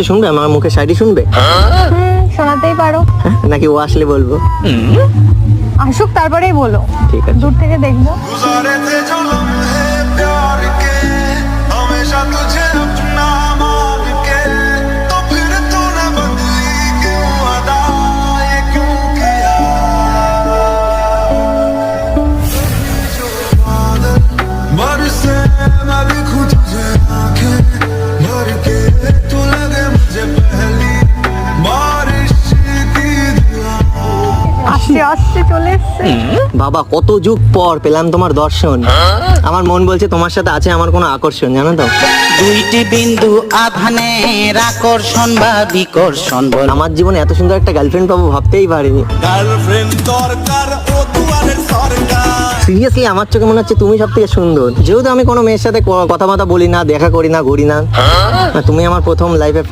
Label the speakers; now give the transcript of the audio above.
Speaker 1: একটু শুনবে? আমার মুখে শায়রি শুনবে?
Speaker 2: শোনাতেই পারো।
Speaker 1: নাকি ও আসলে বলবো?
Speaker 2: আসুক তারপরেই বলো।
Speaker 1: ঠিক আছে।
Speaker 2: দূর থেকে দেখবো।
Speaker 3: गुजारे थे जो लम्हे प्यार के हमेशा तुझे अपना मान के तो फिर तूने बदली क्यों अदा ये क्यों किया जो बादल बरसे मैं लिखूं तुझे आंखें भर के तू लगे मुझे पहली बारिश की दुआ
Speaker 2: আসছে আসছে চলে এসছে।
Speaker 1: বাবা, কত যুগ পর পেলাম তোমার দর্শন। আমার মন বলছে তোমার সাথে আছে আমার কোনো আকর্ষণ, জানো তো?
Speaker 4: দুইটি বিন্দু আধানের আকর্ষণ বা বিকর্ষণ বল।
Speaker 1: আমার জীবনে এত সুন্দর একটা গার্লফ্রেন্ড পাবো ভাবতেই পারিনি।
Speaker 3: গার্লফ্রেন্ড দরকার ও দুয়ারের সরকার
Speaker 1: সিরিয়াসলি আমার চোখে মনে হচ্ছে তুমি সব থেকে সুন্দর। যেহেতু আমি কোনো মেয়ের সাথে কথাবার্তা বলি না, দেখা করি না, ঘুরি না, তুমি আমার প্রথম লাইফে